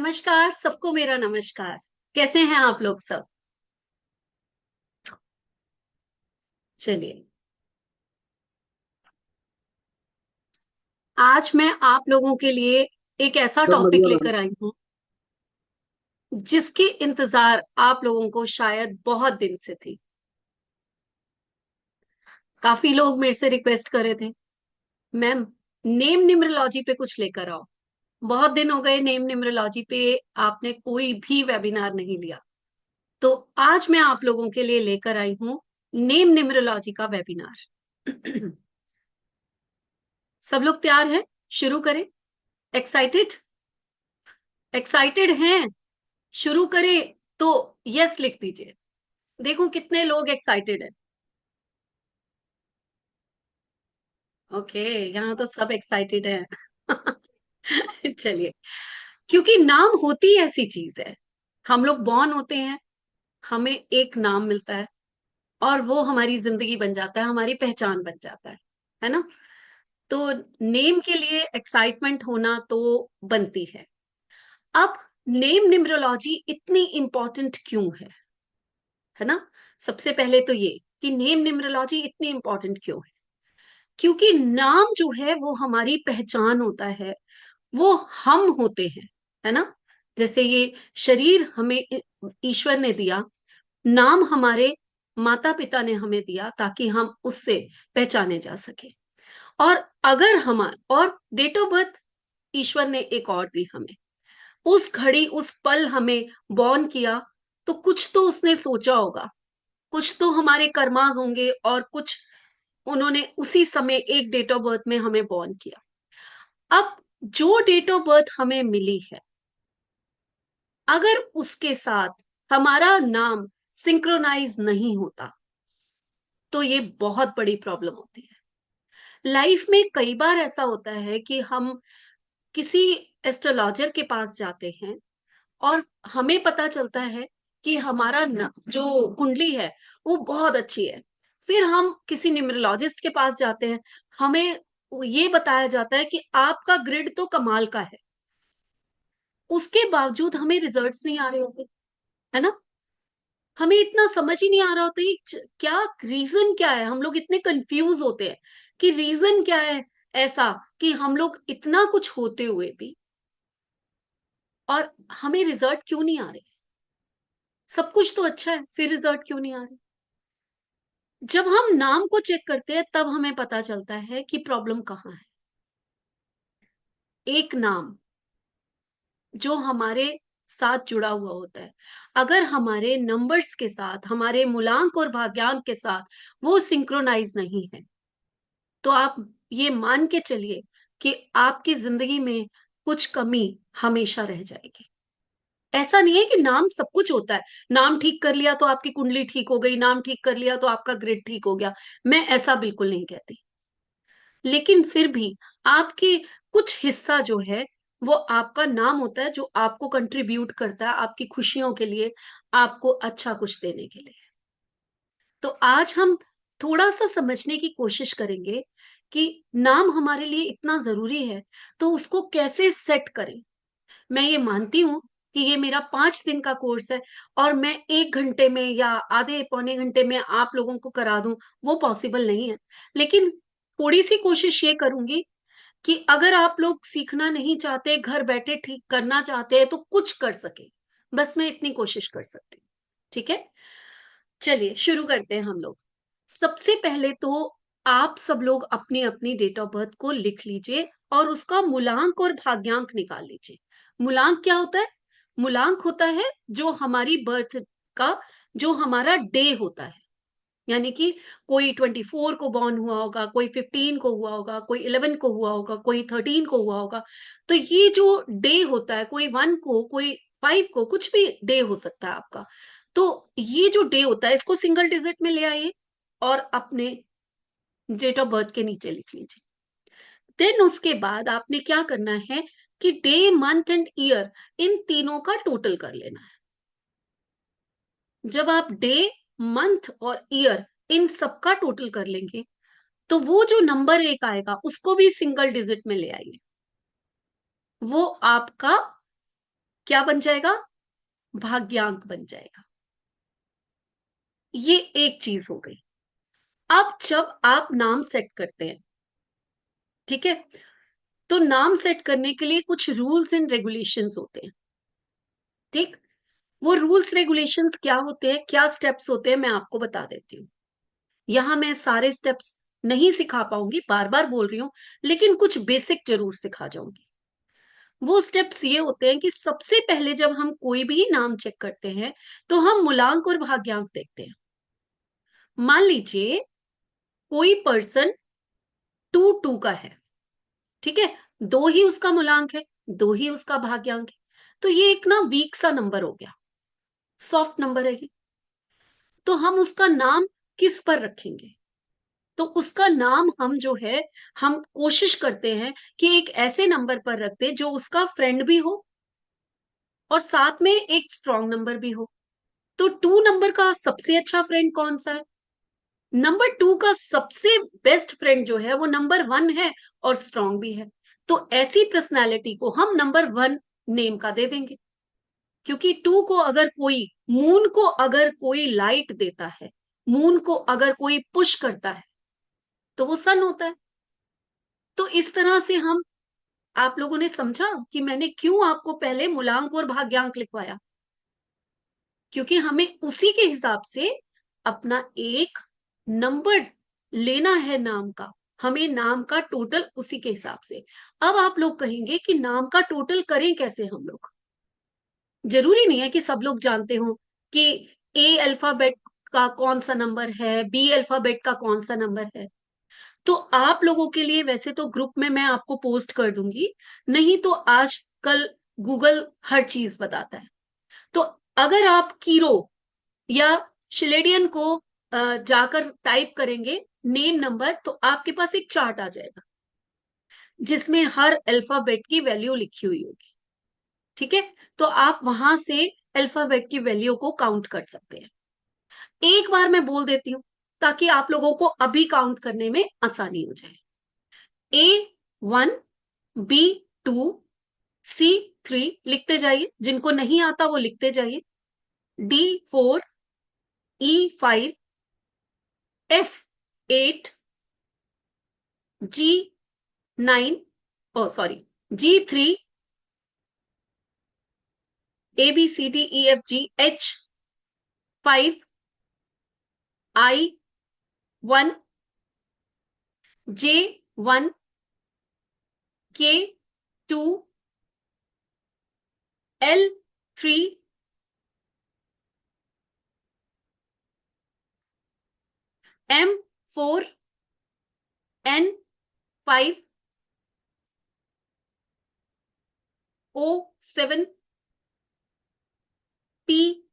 नमस्कार, सबको मेरा नमस्कार। कैसे हैं आप लोग सब? चलिए, आज मैं आप लोगों के लिए एक ऐसा सब टॉपिक बढ़िया मैम। लेकर आई हूँ जिसकी इंतजार आप लोगों को शायद बहुत दिन से थी। काफी लोग मेरे से रिक्वेस्ट कर रहे थे, मैम नेम न्यूमरोलॉजी पे कुछ लेकर आओ। बहुत दिन हो गए नेम न्यूमरोलॉजी पे आपने कोई भी वेबिनार नहीं लिया। तो आज मैं आप लोगों के लिए लेकर आई हूँ नेम न्यूमरोलॉजी का वेबिनार। सब लोग तैयार हैं? शुरू करें? एक्साइटेड? एक्साइटेड हैं? शुरू करें तो यस लिख दीजिए। देखो कितने लोग एक्साइटेड हैं। ओके, यहाँ तो सब एक्साइटेड हैं। चलिए, क्योंकि नाम होती ऐसी चीज है। हम लोग बॉर्न होते हैं, हमें एक नाम मिलता है और वो हमारी जिंदगी बन जाता है, हमारी पहचान बन जाता है ना? तो नेम के लिए एक्साइटमेंट होना तो बनती है। अब नेम न्यूमरोलॉजी इतनी इंपॉर्टेंट क्यों है ना? सबसे पहले तो ये कि नेम न्यूमरोलॉजी इतनी इंपॉर्टेंट क्यों है? क्योंकि नाम जो है वो हमारी पहचान होता है, वो हम होते हैं, है ना? जैसे ये शरीर हमें ईश्वर ने दिया, नाम हमारे माता पिता ने हमें दिया ताकि हम उससे पहचाने जा सके। और अगर हम और डेट ऑफ बर्थ ईश्वर ने एक और दी हमें, उस घड़ी उस पल हमें बॉर्न किया, तो कुछ तो उसने सोचा होगा, कुछ तो हमारे कर्माज होंगे और कुछ उन्होंने उसी समय एक डेट ऑफ बर्थ में हमें बॉर्न किया। अब जो डेट ऑफ बर्थ हमें मिली है, अगर उसके साथ हमारा नाम सिंक्रोनाइज नहीं होता तो ये बहुत बड़ी प्रॉब्लम होती है। लाइफ में कई बार ऐसा होता है कि हम किसी एस्ट्रोलॉजर के पास जाते हैं और हमें पता चलता है कि हमारा जो कुंडली है वो बहुत अच्छी है। फिर हम किसी न्यूमरोलॉजिस्ट के पास जाते हैं, हमें ये बताया जाता है कि आपका ग्रिड तो कमाल का है। उसके बावजूद हमें रिजल्ट्स नहीं आ रहे होते, है ना? हमें इतना समझ ही नहीं आ रहा होता है क्या रीजन क्या है। हम लोग इतने कंफ्यूज होते हैं कि रीजन क्या है ऐसा कि हम लोग इतना कुछ होते हुए भी और हमें रिजल्ट क्यों नहीं आ रहे। सब कुछ तो अच्छा है, फिर रिजल्ट क्यों नहीं आ रहे? जब हम नाम को चेक करते हैं तब हमें पता चलता है कि प्रॉब्लम कहाँ है। एक नाम जो हमारे साथ जुड़ा हुआ होता है, अगर हमारे नंबर्स के साथ, हमारे मूलांक और भाग्यांक के साथ वो सिंक्रोनाइज नहीं है, तो आप ये मान के चलिए कि आपकी जिंदगी में कुछ कमी हमेशा रह जाएगी। ऐसा नहीं है कि नाम सब कुछ होता है। नाम ठीक कर लिया तो आपकी कुंडली ठीक हो गई, नाम ठीक कर लिया तो आपका ग्रिड ठीक हो गया। मैं ऐसा बिल्कुल नहीं कहती। लेकिन फिर भी आपके कुछ हिस्सा जो है वो आपका नाम होता है, जो आपको कंट्रीब्यूट करता है आपकी खुशियों के लिए, आपको अच्छा कुछ देने के लिए। तो आज हम थोड़ा सा समझने की कोशिश करेंगे कि नाम हमारे लिए इतना जरूरी है, तो उसको कैसे सेट करें। मैं ये मानती हूँ कि ये मेरा 5 दिन का कोर्स है और मैं 1 घंटे में या आधे पौने घंटे में आप लोगों को करा दूं, वो पॉसिबल नहीं है। लेकिन थोड़ी सी कोशिश ये करूंगी कि अगर आप लोग सीखना नहीं चाहते, घर बैठे ठीक करना चाहते हैं, तो कुछ कर सके। बस मैं इतनी कोशिश कर सकती हूँ। ठीक है, चलिए शुरू करते हैं हम लोग। सबसे पहले तो आप सब लोग अपनी अपनी डेट ऑफ बर्थ को लिख लीजिए और उसका मूलांक और भाग्यांक निकाल लीजिए। मूलांक क्या होता है? मूलांक होता है जो हमारी बर्थ का, जो हमारा डे होता है। यानी कि कोई 24 को बॉर्न हुआ होगा, कोई 15 को हुआ होगा, कोई 11 को हुआ होगा, कोई 13 को हुआ होगा। तो ये जो डे होता है, कोई 1 को, कोई 5 को, कुछ भी डे हो सकता है आपका। तो ये जो डे होता है इसको सिंगल डिजिट में ले आइए और अपने डेट ऑफ बर्थ के नीचे लिख लीजिए। देन उसके बाद आपने क्या करना है कि डे, मंथ एंड ईयर, इन तीनों का टोटल कर लेना है। जब आप डे, मंथ और ईयर इन सबका टोटल कर लेंगे, तो वो जो नंबर एक आएगा उसको भी सिंगल डिजिट में ले आइए। वो आपका क्या बन जाएगा? भाग्यांक बन जाएगा। ये एक चीज हो गई। अब जब आप नाम सेट करते हैं, ठीक है, तो नाम सेट करने के लिए कुछ रूल्स एंड रेगुलेशंस होते हैं। ठीक, वो रूल्स रेगुलेशंस क्या होते हैं, क्या स्टेप्स होते हैं, मैं आपको बता देती हूँ। यहां मैं सारे स्टेप्स नहीं सिखा पाऊंगी, बार बार बोल रही हूं, लेकिन कुछ बेसिक जरूर सिखा जाऊंगी। वो स्टेप्स ये होते हैं कि सबसे पहले जब हम कोई भी नाम चेक करते हैं तो हम मूलांक और भाग्यांक देखते हैं। मान लीजिए कोई पर्सन 2 का है, ठीक है, 2 ही उसका मूलांक है, 2 ही उसका भाग्यांक है, तो ये एक ना वीक सा नंबर हो गया, सॉफ्ट नंबर है ये। तो हम उसका नाम किस पर रखेंगे? तो उसका नाम हम जो है, हम कोशिश करते हैं कि एक ऐसे नंबर पर रखते जो उसका फ्रेंड भी हो और साथ में एक स्ट्रॉन्ग नंबर भी हो। तो 2 नंबर का सबसे अच्छा फ्रेंड कौन सा है? नंबर 2 का सबसे बेस्ट फ्रेंड जो है वो नंबर 1 है और स्ट्रॉन्ग भी है। तो ऐसी पर्सनालिटी को हम नंबर 1 नेम का दे देंगे, क्योंकि 2 को अगर कोई, मून को अगर कोई लाइट देता है, मून को अगर कोई पुश करता है, तो वो सन होता है। तो इस तरह से हम, आप लोगों ने समझा कि मैंने क्यों आपको पहले मूलांक और भाग्यांक लिखवाया? क्योंकि हमें उसी के हिसाब से अपना एक नंबर लेना है नाम का, हमें नाम का टोटल उसी के हिसाब से। अब आप लोग कहेंगे कि नाम का टोटल करें कैसे हम लोग? जरूरी नहीं है कि सब लोग जानते हो कि ए अल्फाबेट का कौन सा नंबर है, बी अल्फाबेट का कौन सा नंबर है। तो आप लोगों के लिए वैसे तो ग्रुप में मैं आपको पोस्ट कर दूंगी, नहीं तो आजकल गूगल हर चीज बताता है। तो अगर आप कीरो या शिलेडियन को जाकर टाइप करेंगे नेम नंबर, तो आपके पास एक चार्ट आ जाएगा जिसमें हर अल्फाबेट की वैल्यू लिखी हुई होगी। ठीक है, तो आप वहां से अल्फाबेट की वैल्यू को काउंट कर सकते हैं। एक बार मैं बोल देती हूं ताकि आप लोगों को अभी काउंट करने में आसानी हो जाए। A1, B2, C3 लिखते जाइए, जिनको नहीं आता वो लिखते जाइए। D4, E5, F8, G9, ओ sorry, G3, ABCDEFGH5, I1, J1, K2, L3, M4, N5, O7, P8,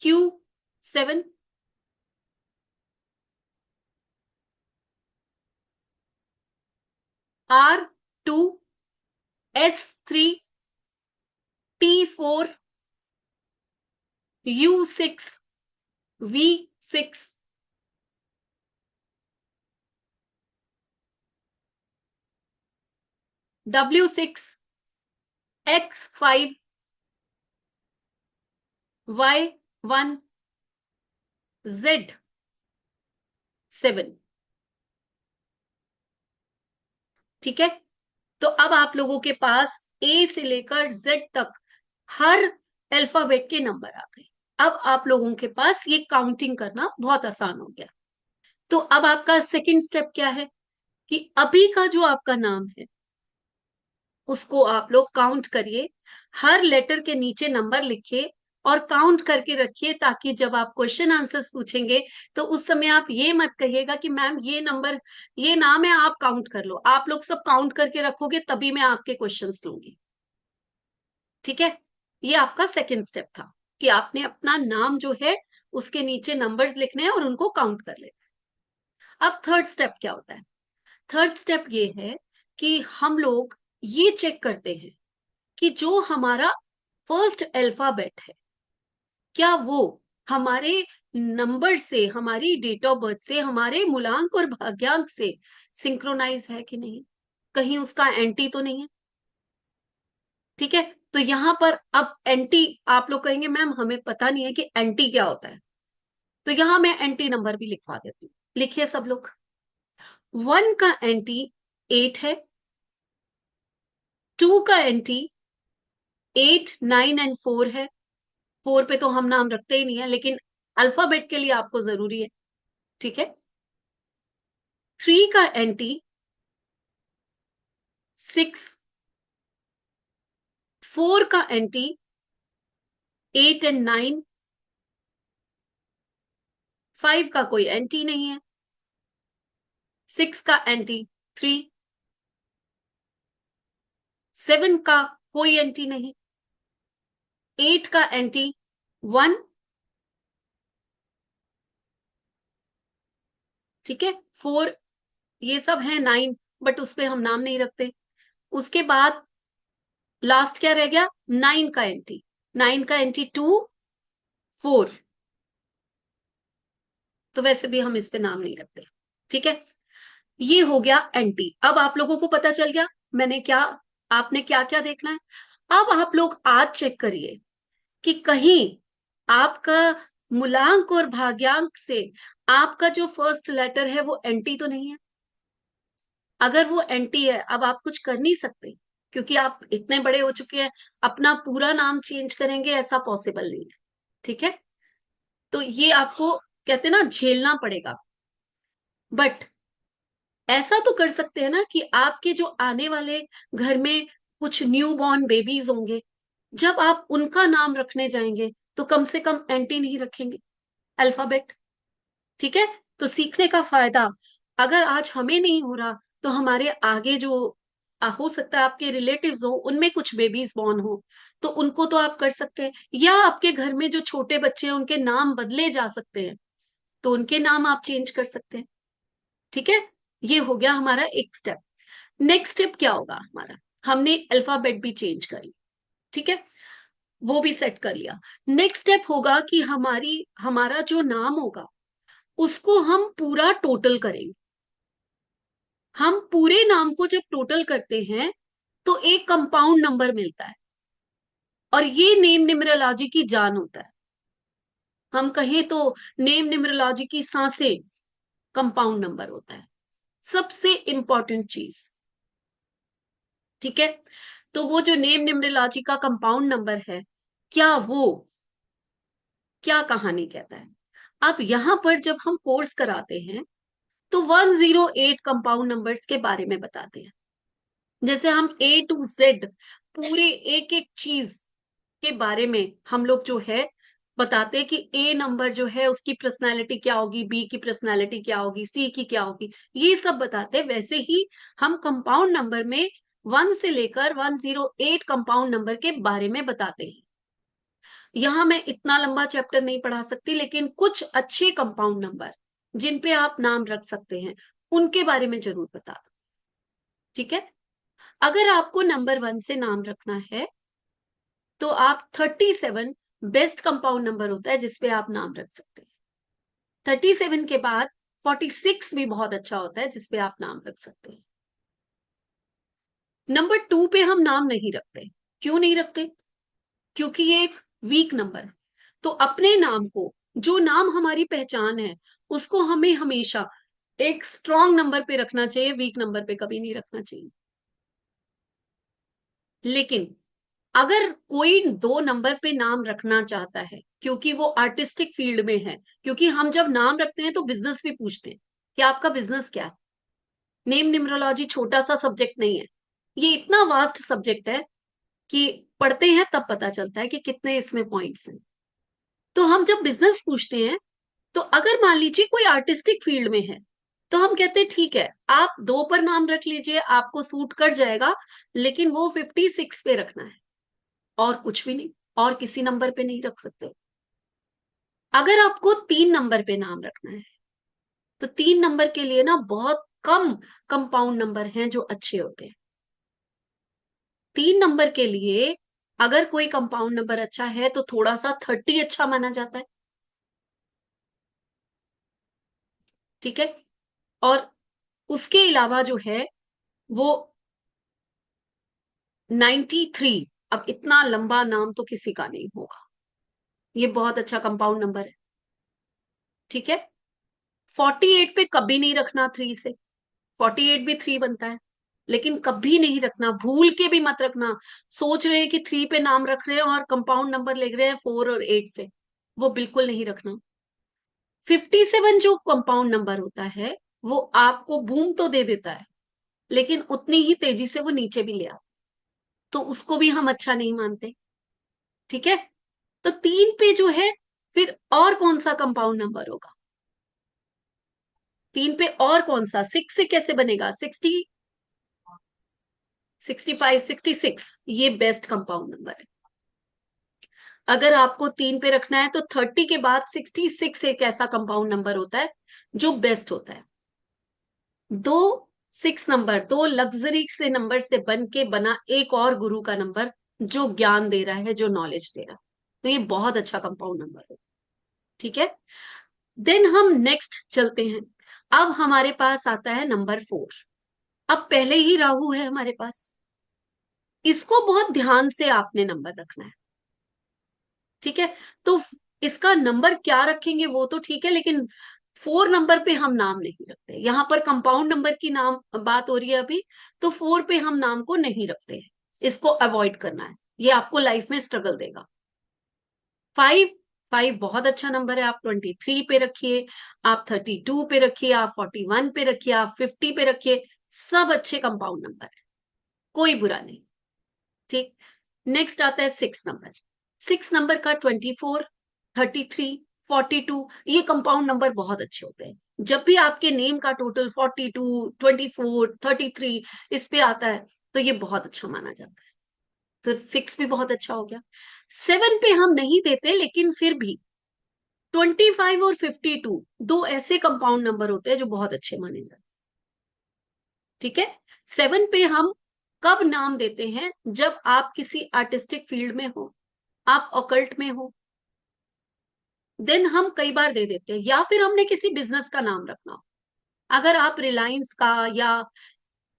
Q7, R2, S3, T4, U6, V6, W6, X5, Y1, Z7। ठीक है, तो अब आप लोगों के पास ए से लेकर जेड तक हर अल्फाबेट के नंबर आ गए। अब आप लोगों के पास ये काउंटिंग करना बहुत आसान हो गया। तो अब आपका सेकंड स्टेप क्या है कि अभी का जो आपका नाम है उसको आप लोग काउंट करिए, हर लेटर के नीचे नंबर लिखिए और काउंट करके रखिए, ताकि जब आप क्वेश्चन आंसर्स पूछेंगे तो उस समय आप ये मत कहिएगा कि मैम ये नंबर, ये नाम है, आप काउंट कर लो। आप लोग सब काउंट करके रखोगे तभी मैं आपके क्वेश्चंस लूंगी। ठीक है, ये आपका सेकंड स्टेप था कि आपने अपना नाम जो है उसके नीचे नंबर्स लिखने हैं और उनको काउंट कर लेना है। अब थर्ड स्टेप क्या होता है? थर्ड स्टेप ये है कि हम लोग ये चेक करते हैं कि जो हमारा फर्स्ट अल्फाबेट है, क्या वो हमारे नंबर से, हमारी डेट ऑफ बर्थ से, हमारे मूलांक और भाग्यांक से सिंक्रोनाइज है कि नहीं। कहीं उसका एंटी तो नहीं है। ठीक है, तो यहां पर अब एंटी, आप लोग कहेंगे मैम हमें पता नहीं है कि एंटी क्या होता है, तो यहां मैं एंटी नंबर भी लिखवा देती हूँ। लिखिए सब लोग, 1 का एंटी 8 है, 2 का एंटी 8, 9 एंड 4 है। 4 पे तो हम नाम रखते ही नहीं है, लेकिन अल्फाबेट के लिए आपको जरूरी है। ठीक है, 3 का एंटी 6, 4 का एंटी 8 एंड 9, 5 का कोई एंटी नहीं है, 6 का एंटी 3, 7 का कोई एंटी नहीं, 8 का एंटी 1। ठीक है, 4, ये सब है 9, बट उस पे हम नाम नहीं रखते। उसके बाद लास्ट क्या रह गया, 9 का एंटी, 9 का एंटी 2, 4, तो वैसे भी हम इस पे नाम नहीं रखते। ठीक है, ये हो गया एंटी। अब आप लोगों को पता चल गया मैंने क्या, आपने क्या क्या देखना है। अब आप लोग आज चेक करिए कि कहीं आपका मूलांक और भाग्यांक से आपका जो फर्स्ट लेटर है वो एंटी तो नहीं है। अगर वो एंटी है, अब आप कुछ कर नहीं सकते, क्योंकि आप इतने बड़े हो चुके हैं, अपना पूरा नाम चेंज करेंगे ऐसा पॉसिबल नहीं है। ठीक है, तो ये आपको कहते हैं ना झेलना पड़ेगा। बट ऐसा तो कर सकते हैं ना कि आपके जो आने वाले घर में कुछ न्यू बॉर्न बेबीज होंगे, जब आप उनका नाम रखने जाएंगे तो कम से कम एंटी नहीं रखेंगे, अल्फाबेट। ठीक है, तो सीखने का फायदा, अगर आज हमें नहीं हो रहा तो हमारे आगे जो हो सकता है आपके रिलेटिव्स हो, उनमें कुछ बेबीज बॉर्न हो, तो उनको तो आप कर सकते हैं। या आपके घर में जो छोटे बच्चे हैं उनके नाम बदले जा सकते हैं, तो उनके नाम आप चेंज कर सकते हैं। ठीक है, ये हो गया हमारा एक स्टेप। नेक्स्ट स्टेप क्या होगा हमारा, हमने अल्फाबेट भी चेंज करी, ठीक है, वो भी सेट कर लिया। नेक्स्ट स्टेप होगा कि हमारा जो नाम होगा उसको हम पूरा टोटल करेंगे। हम पूरे नाम को जब टोटल करते हैं तो एक कंपाउंड नंबर मिलता है, और ये नेम न्यूमरोलॉजी की जान होता है। हम कहें तो नेम न्यूमरोलॉजी की सांसें कंपाउंड नंबर होता है, सबसे इंपॉर्टेंट चीज। ठीक है, तो वो जो नेम न्यूमरोलॉजी का कंपाउंड नंबर है, क्या वो क्या कहानी कहता है। अब यहां पर जब हम कोर्स कराते हैं तो 108 कंपाउंड नंबर्स के बारे में बताते हैं। जैसे हम A to Z पूरे एक एक चीज के बारे में हम लोग जो है बताते हैं कि ए नंबर जो है उसकी पर्सनालिटी क्या होगी, बी की पर्सनालिटी क्या होगी, सी की क्या होगी, ये सब बताते हैं। वैसे ही हम कंपाउंड नंबर में 1 से लेकर 108 कंपाउंड नंबर के बारे में बताते हैं। यहां मैं इतना लंबा चैप्टर नहीं पढ़ा सकती, लेकिन कुछ अच्छे कंपाउंड नंबर जिन पे आप नाम रख सकते हैं उनके बारे में जरूर बता दो। ठीक है, अगर आपको नंबर 1 से नाम रखना है तो आप 37 बेस्ट कंपाउंड नंबर होता है जिसपे आप नाम रख सकते हैं। 37 के बाद 46 भी बहुत अच्छा होता है जिसपे आप नाम रख सकते हैं। नंबर 2 पे हम नाम नहीं रखते। क्यों नहीं रखते, क्योंकि ये एक वीक नंबर है। तो अपने नाम को, जो नाम हमारी पहचान है, उसको हमें हमेशा एक स्ट्रॉन्ग नंबर पे रखना चाहिए, वीक नंबर पे कभी नहीं रखना चाहिए। लेकिन अगर कोई 2 नंबर पे नाम रखना चाहता है, क्योंकि वो आर्टिस्टिक फील्ड में है, क्योंकि हम जब नाम रखते हैं तो बिजनेस भी पूछते हैं कि आपका बिजनेस क्या है। नेम न्यूमरोलॉजी छोटा सा सब्जेक्ट नहीं है, ये इतना वास्ट सब्जेक्ट है कि पढ़ते हैं तब पता चलता है कि कितने इसमें पॉइंट्स हैं। तो हम जब बिजनेस पूछते हैं, तो अगर मान लीजिए कोई आर्टिस्टिक फील्ड में है, तो हम कहते हैं ठीक है आप 2 पर नाम रख लीजिए, आपको सूट कर जाएगा, लेकिन वो 56 पे रखना है, और कुछ भी नहीं, और किसी नंबर पे नहीं रख सकते। अगर आपको 3 नंबर पे नाम रखना है, तो 3 नंबर के लिए ना बहुत कम कंपाउंड नंबर हैं जो अच्छे होते हैं। 3 नंबर के लिए अगर कोई कंपाउंड नंबर अच्छा है तो थोड़ा सा 30 अच्छा माना जाता है। ठीक है, और उसके अलावा जो है वो 93। अब इतना लंबा नाम तो किसी का नहीं होगा, ये बहुत अच्छा कंपाउंड नंबर है। ठीक है। 48 पे कभी नहीं रखना थ्री से, 48 भी थ्री बनता है, लेकिन कभी नहीं रखना, भूल के भी मत रखना। सोच रहे हैं कि थ्री पे नाम रख रहे हैं और कंपाउंड नंबर लिख रहे हैं 4 और 8 से, वो बिल्कुल नहीं रखना। 57 जो कंपाउंड नंबर होता है, वो आपको बूम तो दे देता है, लेकिन उतनी ही तेजी से वो नीचे भी ले आता, तो उसको भी हम अच्छा नहीं मानते। ठीक है। तो 3 पे जो है, फिर और कौन सा कंपाउंड नंबर होगा? 3 पे और कौन सा? 6 से कैसे बनेगा? 60, 65, 66, ये बेस्ट कंपाउंड नंबर है। अगर आपको 3 पे रखना है तो 30 के बाद 66 एक ऐसा कंपाउंड नंबर होता है जो बेस्ट होता है। दो 6 नंबर, दो लग्जरी से नंबर से बन के बना एक और गुरु का नंबर, जो ज्ञान दे रहा है, जो नॉलेज दे रहा है, तो ये बहुत अच्छा कंपाउंड नंबर है। ठीक है। देन हम नेक्स्ट चलते हैं। अब हमारे पास आता है नंबर 4। अब पहले ही राहु है हमारे पास, इसको बहुत ध्यान से आपने नंबर रखना है। ठीक है। तो इसका नंबर क्या रखेंगे वो तो ठीक है, लेकिन 4 नंबर पे हम नाम नहीं रखते। यहां पर कंपाउंड नंबर की नाम बात हो रही है अभी, तो 4 पे हम नाम को नहीं रखते हैं, इसको अवॉइड करना है, ये आपको लाइफ में स्ट्रगल देगा। 5, 5 बहुत अच्छा नंबर है, आप 23 पे रखिए, आप 32 पे रखिए, आप 41 पे रखिए, आप 50 पे रखिए, सब अच्छे कंपाउंड नंबर है, कोई बुरा नहीं। ठीक। नेक्स्ट आता है 6 नंबर। 6 नंबर का 24, 33, 42, ये कंपाउंड नंबर बहुत अच्छे होते हैं। जब भी आपके नेम का टोटल 42, 24, 33 इस पे आता है, तो ये बहुत अच्छा माना जाता है। तो 6 भी बहुत अच्छा हो गया। 7 पे हम नहीं देते, लेकिन फिर भी 25 और 52 दो ऐसे कंपाउंड नंबर होते हैं जो बहुत अच्छे माने जाते हैं। ठीक है। 7 पे हम कब नाम देते हैं? जब आप किसी आर्टिस्टिक फील्ड में हो, आप ऑकल्ट में हो, देन हम कई बार दे देते हैं, या फिर हमने किसी बिजनेस का नाम रखना हो। अगर आप रिलायंस का या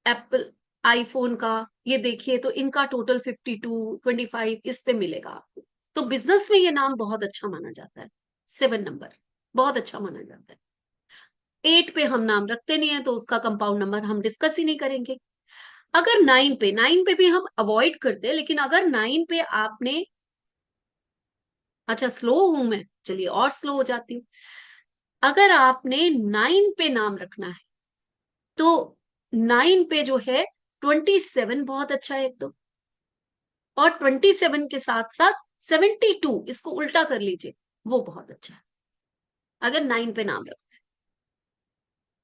एप्पल आईफोन का ये देखिए, तो इनका टोटल 52, 25 इस पे मिलेगा आपको। तो बिजनेस में ये नाम बहुत अच्छा माना जाता है, 7 नंबर बहुत अच्छा माना जाता है। 8 पे हम नाम रखते नहीं है, तो उसका कंपाउंड नंबर हम डिस्कस ही नहीं करेंगे। अगर 9 पे भी हम अवॉइड करते हैं, लेकिन अगर 9 पे आपने, अच्छा स्लो हूं मैं, चलिए और स्लो हो जाती हूँ। अगर आपने 9 पे नाम रखना है, तो 9 पे जो है 27 बहुत अच्छा है एक तो, और 27 के साथ साथ 72, इसको उल्टा कर लीजिए, वो बहुत अच्छा है अगर 9 पे नाम रखना है।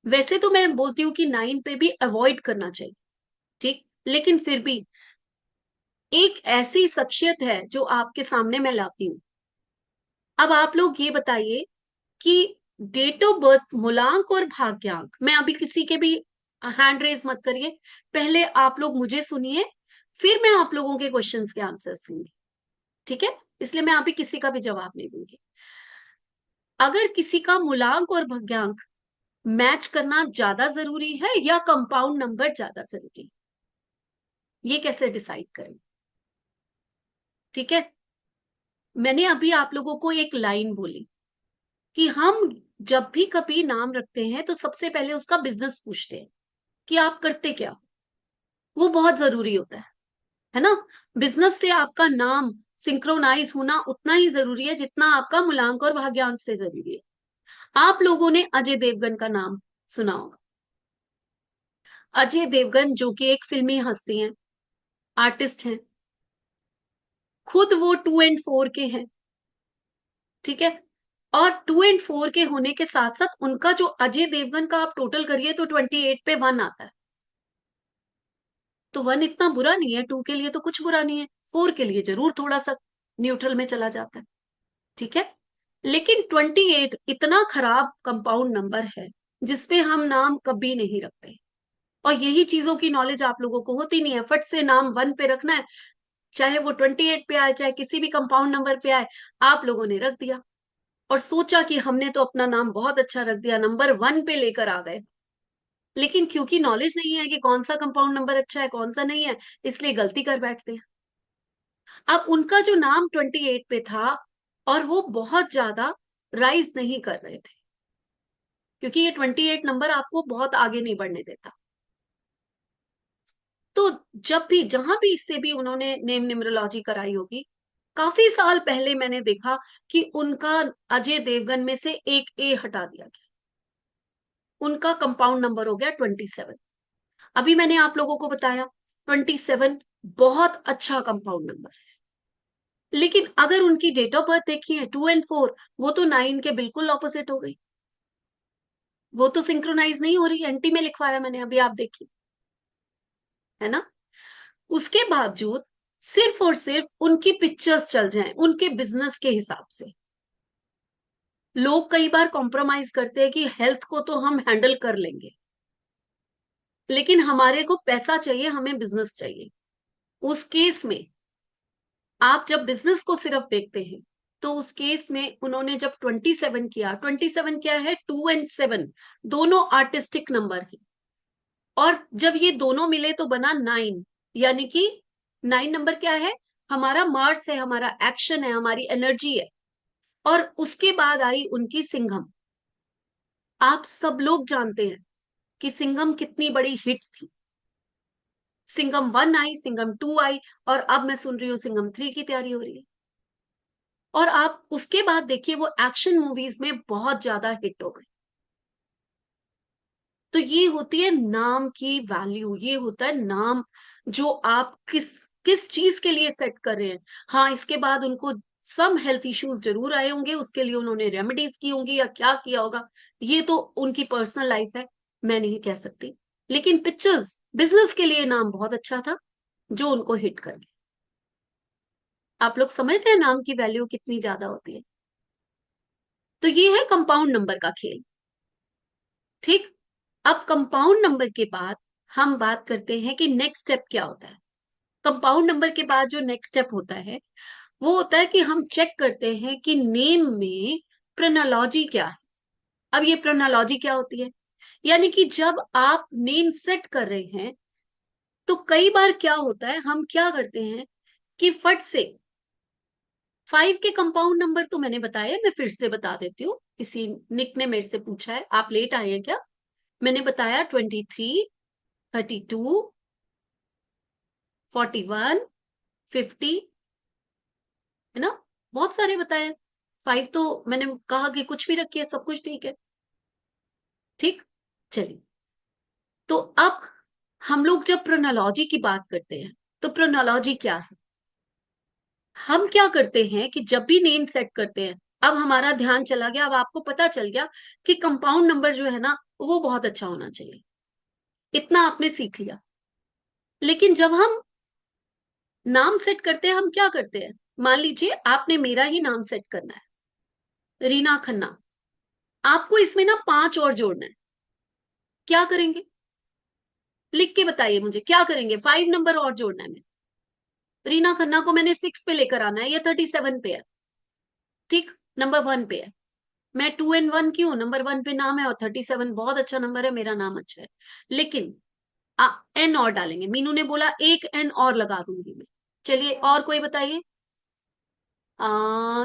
वैसे तो मैं बोलती हूँ कि 9 पे भी अवॉइड करना चाहिए, ठीक, लेकिन फिर भी एक ऐसी शख्सियत है जो आपके सामने मैं लाती हूँ। अब आप लोग ये बताइए कि डेट ऑफ बर्थ, मूलांक और भाग्यांक, मैं अभी किसी के भी हैंड रेज मत करिए, पहले आप लोग मुझे सुनिए, फिर मैं आप लोगों के क्वेश्चंस के आंसर दूंगी। ठीक है। इसलिए मैं अभी किसी का भी जवाब नहीं दूंगी। अगर किसी का मूलांक और भाग्यांक मैच करना ज्यादा जरूरी है या कंपाउंड नंबर ज्यादा जरूरी है, ये कैसे डिसाइड करें? ठीक है। मैंने अभी आप लोगों को एक लाइन बोली कि हम जब भी कभी नाम रखते हैं तो सबसे पहले उसका बिजनेस पूछते हैं कि आप करते क्या, वो बहुत जरूरी होता है ना। बिजनेस से आपका नाम सिंक्रोनाइज होना उतना ही जरूरी है जितना आपका मूलांक और भाग्यांक से जरूरी है। आप लोगों ने अजय देवगन का नाम सुना होगा। अजय देवगन जो कि एक फिल्मी हस्ती हैं, आर्टिस्ट हैं, खुद वो 2 और 4 के हैं। ठीक है। और 2 और 4 के होने के साथ साथ उनका जो अजय देवगन का आप टोटल करिए तो 28 पे 1 आता है। तो 1 इतना बुरा नहीं है, 2 के लिए तो कुछ बुरा नहीं है, 4 के लिए जरूर थोड़ा सा न्यूट्रल में चला जाता है। ठीक है। लेकिन 28 इतना खराब कंपाउंड नंबर है जिसपे हम नाम कभी नहीं रखते, और यही चीजों की नॉलेज आप लोगों को होती नहीं है। फट से नाम 1 पे रखना है, चाहे वो 28 पे आए, चाहे किसी भी कंपाउंड नंबर पे आए, आप लोगों ने रख दिया और सोचा कि हमने तो अपना नाम बहुत अच्छा रख दिया, नंबर 1 पे लेकर आ गए। लेकिन क्योंकि नॉलेज नहीं है कि कौन सा कंपाउंड नंबर अच्छा है कौन सा नहीं है, इसलिए गलती कर बैठते हैं। अब उनका जो नाम 28 पे था, और वो बहुत ज्यादा राइज नहीं कर रहे थे, क्योंकि ये 28 नंबर आपको बहुत आगे नहीं बढ़ने देता। तो जब भी जहां भी इससे भी उन्होंने नेम न्यूमरोलॉजी कराई होगी, काफी साल पहले मैंने देखा कि उनका अजय देवगन में से एक ए हटा दिया गया, उनका कंपाउंड नंबर हो गया 27। अभी मैंने आप लोगों को बताया 27 बहुत अच्छा कंपाउंड नंबर है। लेकिन अगर उनकी डेट ऑफ बर्थ देखी है 2 और 4, वो तो 9 के बिल्कुल ऑपोजिट हो गई, वो तो सिंक्रोनाइज नहीं हो रही, एंटी में लिखवाया मैंने, अभी आप देखिए, है ना। उसके बावजूद सिर्फ और सिर्फ उनकी पिक्चर्स चल जाएं उनके बिजनेस के हिसाब से, लोग कई बार कॉम्प्रोमाइज करते हैं कि हेल्थ को तो हम हैंडल कर लेंगे, लेकिन हमारे को पैसा चाहिए, हमें बिजनेस चाहिए। उस केस में आप जब बिजनेस को सिर्फ देखते हैं, तो उस केस में उन्होंने जब 27 किया, 27 क्या है, 2 और 7 दोनों आर्टिस्टिक नंबर है, और जब ये दोनों मिले तो बना 9, यानी कि 9 नंबर क्या है, हमारा मार्स है, हमारा एक्शन है, हमारी एनर्जी है। और उसके बाद आई उनकी सिंघम। आप सब लोग जानते हैं कि सिंघम कितनी बड़ी हिट थी। सिंघम 1 आई, सिंघम 2 आई, और अब मैं सुन रही हूँ सिंघम 3 की तैयारी हो रही है। और आप उसके बाद देखिए वो एक्शन मूवीज में बहुत ज्यादा हिट हो गई। तो ये होती है नाम की वैल्यू, ये होता है नाम जो आप किस किस चीज के लिए सेट कर रहे हैं। हाँ, इसके बाद उनको सम हेल्थ इश्यूज जरूर आए होंगे, उसके लिए उन्होंने रेमेडीज की होंगी या क्या किया होगा, ये तो उनकी पर्सनल लाइफ है, मैं नहीं कह सकती। लेकिन पिक्चर्स बिजनेस के लिए नाम बहुत अच्छा था, जो उनको हिट कर गया। आप लोग समझ रहे हैं नाम की वैल्यू कितनी ज्यादा होती है। तो ये है कंपाउंड नंबर का खेल। ठीक। अब कंपाउंड नंबर के बाद हम बात करते हैं कि नेक्स्ट स्टेप क्या होता है। कंपाउंड नंबर के बाद जो नेक्स्ट स्टेप होता है, वो होता है कि हम चेक करते हैं कि नेम में प्रोनालॉजी क्या है। अब ये प्रोनालॉजी क्या होती है, यानी कि जब आप नेम सेट कर रहे हैं, तो कई बार क्या होता है, हम क्या करते हैं कि फट से 5 के कंपाउंड नंबर तो मैंने बताया, मैं फिर से बता देती हूँ, किसी निक ने मेरे से पूछा है आप लेट आए हैं क्या। मैंने बताया 23, 32, 41, 50, है ना, बहुत सारे बताए। 5 तो मैंने कहा कि कुछ भी रखिए, सब कुछ ठीक है। ठीक। चलिए, तो अब हम लोग जब प्रोनोलॉजी की बात करते हैं, तो प्रोनोलॉजी क्या है, हम क्या करते हैं कि जब भी नेम सेट करते हैं, अब हमारा ध्यान चला गया, अब आपको पता चल गया कि कंपाउंड नंबर जो है ना, वो बहुत अच्छा होना चाहिए, इतना आपने सीख लिया। लेकिन जब हम नाम सेट करते हैं, हम क्या करते हैं, मान लीजिए आपने मेरा ही नाम सेट करना है, रीना खन्ना, आपको इसमें ना 5 और जोड़ना है। क्या करेंगे, लिख के बताइए मुझे, क्या करेंगे, 5 नंबर और जोड़ना है। मैं रीना खन्ना को मैंने 6 पे लेकर आना है, ये 37 पे है। ठीक, नंबर 1 पे है। मैं 2 और 1 की हूँ, नंबर 1 पे नाम है, और 37 बहुत अच्छा नंबर है, मेरा नाम अच्छा है। लेकिन एन और डालेंगे, मीनू ने बोला एक एन और लगा दूंगी मैं। चलिए, और कोई बताइए।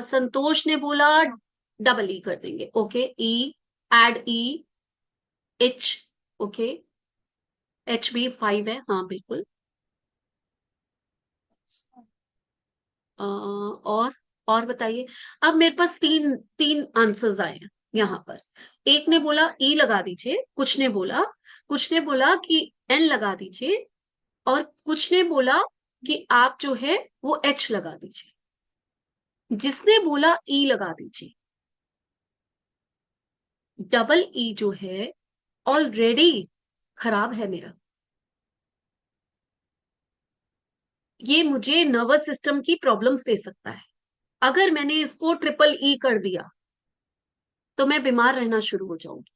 संतोष ने बोला डबल ई कर देंगे, ओके, ई, एड ई, एच, ओके, एच भी 5 है, हाँ बिल्कुल। और बताइए। अब मेरे पास तीन तीन आंसर्स आए हैं यहाँ पर। एक ने बोला ई लगा दीजिए, कुछ ने बोला कि एन लगा दीजिए, और कुछ ने बोला कि आप जो है वो एच लगा दीजिए। जिसने बोला ई लगा दीजिए, डबल ई जो है ऑलरेडी खराब है मेरा, ये मुझे नर्वस सिस्टम की प्रॉब्लम्स दे सकता है। अगर मैंने इसको ट्रिपल ई कर दिया, तो मैं बीमार रहना शुरू हो जाऊंगी।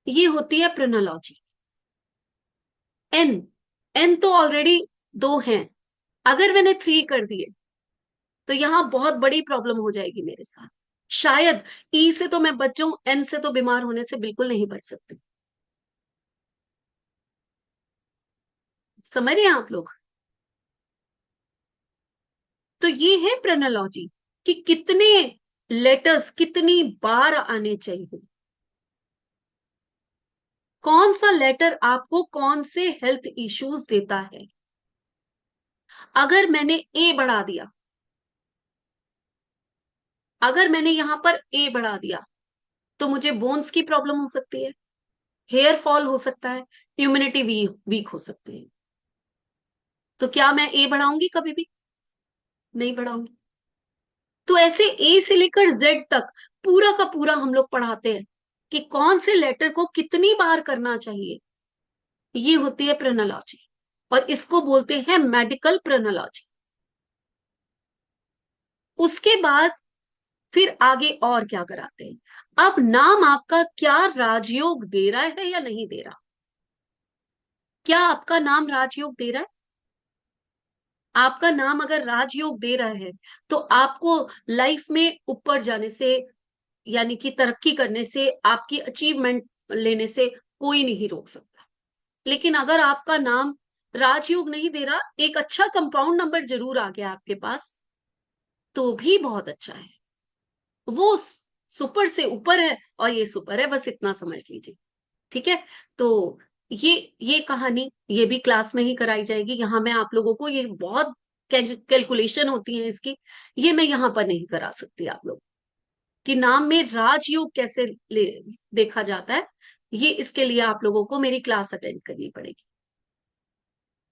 ये होती है प्रोनोलॉजी। एन, एन तो ऑलरेडी 2 हैं, अगर मैंने 3 कर दिए, तो यहां बहुत बड़ी प्रॉब्लम हो जाएगी मेरे साथ। शायद ई से तो मैं बच जाऊं, एन से तो बीमार होने से बिल्कुल नहीं बच सकती। समझ रहे हैं आप लोग? तो ये है प्रोनोलॉजी, कि कितने लेटर्स कितनी बार आने चाहिए, कौन सा लेटर आपको कौन से हेल्थ इश्यूज देता है। अगर मैंने ए बढ़ा दिया, अगर मैंने यहां पर ए बढ़ा दिया, तो मुझे बोन्स की प्रॉब्लम हो सकती है, हेयर फॉल हो सकता है, इम्यूनिटी वीक हो सकती है। तो क्या मैं ए बढ़ाऊंगी? कभी भी नहीं बढ़ाऊंगी। तो ऐसे ए से लेकर जेड तक पूरा का पूरा हम लोग पढ़ाते हैं कि कौन से लेटर को कितनी बार करना चाहिए। ये होती है प्रोनोलॉजी, और इसको बोलते हैं मेडिकल प्रोनोलॉजी। उसके बाद फिर आगे और क्या कराते हैं? अब नाम आपका क्या राजयोग दे रहा है या नहीं दे रहा? क्या आपका नाम राजयोग दे रहा है? आपका नाम अगर राजयोग दे रहा है, तो आपको लाइफ में ऊपर जाने से, यानी कि तरक्की करने से, आपकी अचीवमेंट लेने से कोई नहीं रोक सकता। लेकिन अगर आपका नाम राजयोग नहीं दे रहा, एक अच्छा कंपाउंड नंबर जरूर आ गया आपके पास, तो भी बहुत अच्छा है। वो सुपर से ऊपर है और ये सुपर है, बस इतना समझ लीजिए। ठीक है? तो ये ये कहानी ये भी क्लास में ही कराई जाएगी। यहाँ मैं आप लोगों को, ये बहुत कैलकुलेशन होती है इसकी, ये मैं यहाँ पर नहीं करा सकती आप लोग, कि नाम में राजयोग कैसे देखा जाता है। ये इसके लिए आप लोगों को मेरी क्लास अटेंड करनी पड़ेगी।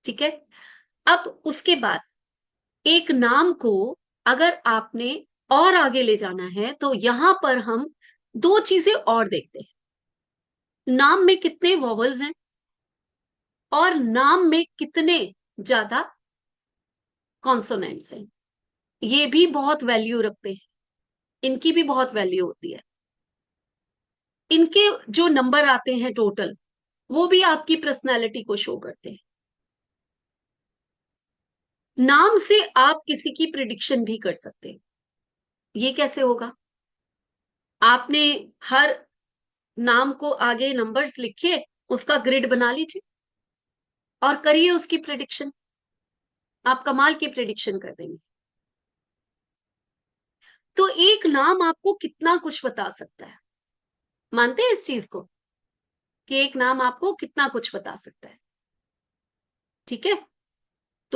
ठीक है? अब उसके बाद एक नाम को अगर आपने और आगे ले जाना है, तो यहां पर हम दो चीजें और देखते हैं। नाम में कितने वॉवल्स हैं, और नाम में कितने ज्यादा कॉन्सोनेंट्स हैं। ये भी बहुत वैल्यू रखते हैं, इनकी भी बहुत वैल्यू होती है। इनके जो नंबर आते हैं टोटल, वो भी आपकी पर्सनैलिटी को शो करते हैं। नाम से आप किसी की प्रिडिक्शन भी कर सकते हैं। ये कैसे होगा? आपने हर नाम को आगे नंबर्स लिखे, उसका ग्रिड बना लीजिए और करिए उसकी प्रिडिक्शन। आप कमाल की प्रिडिक्शन कर देंगे। तो एक नाम आपको कितना कुछ बता सकता है। मानते हैं इस चीज को, कि एक नाम आपको कितना कुछ बता सकता है? ठीक है?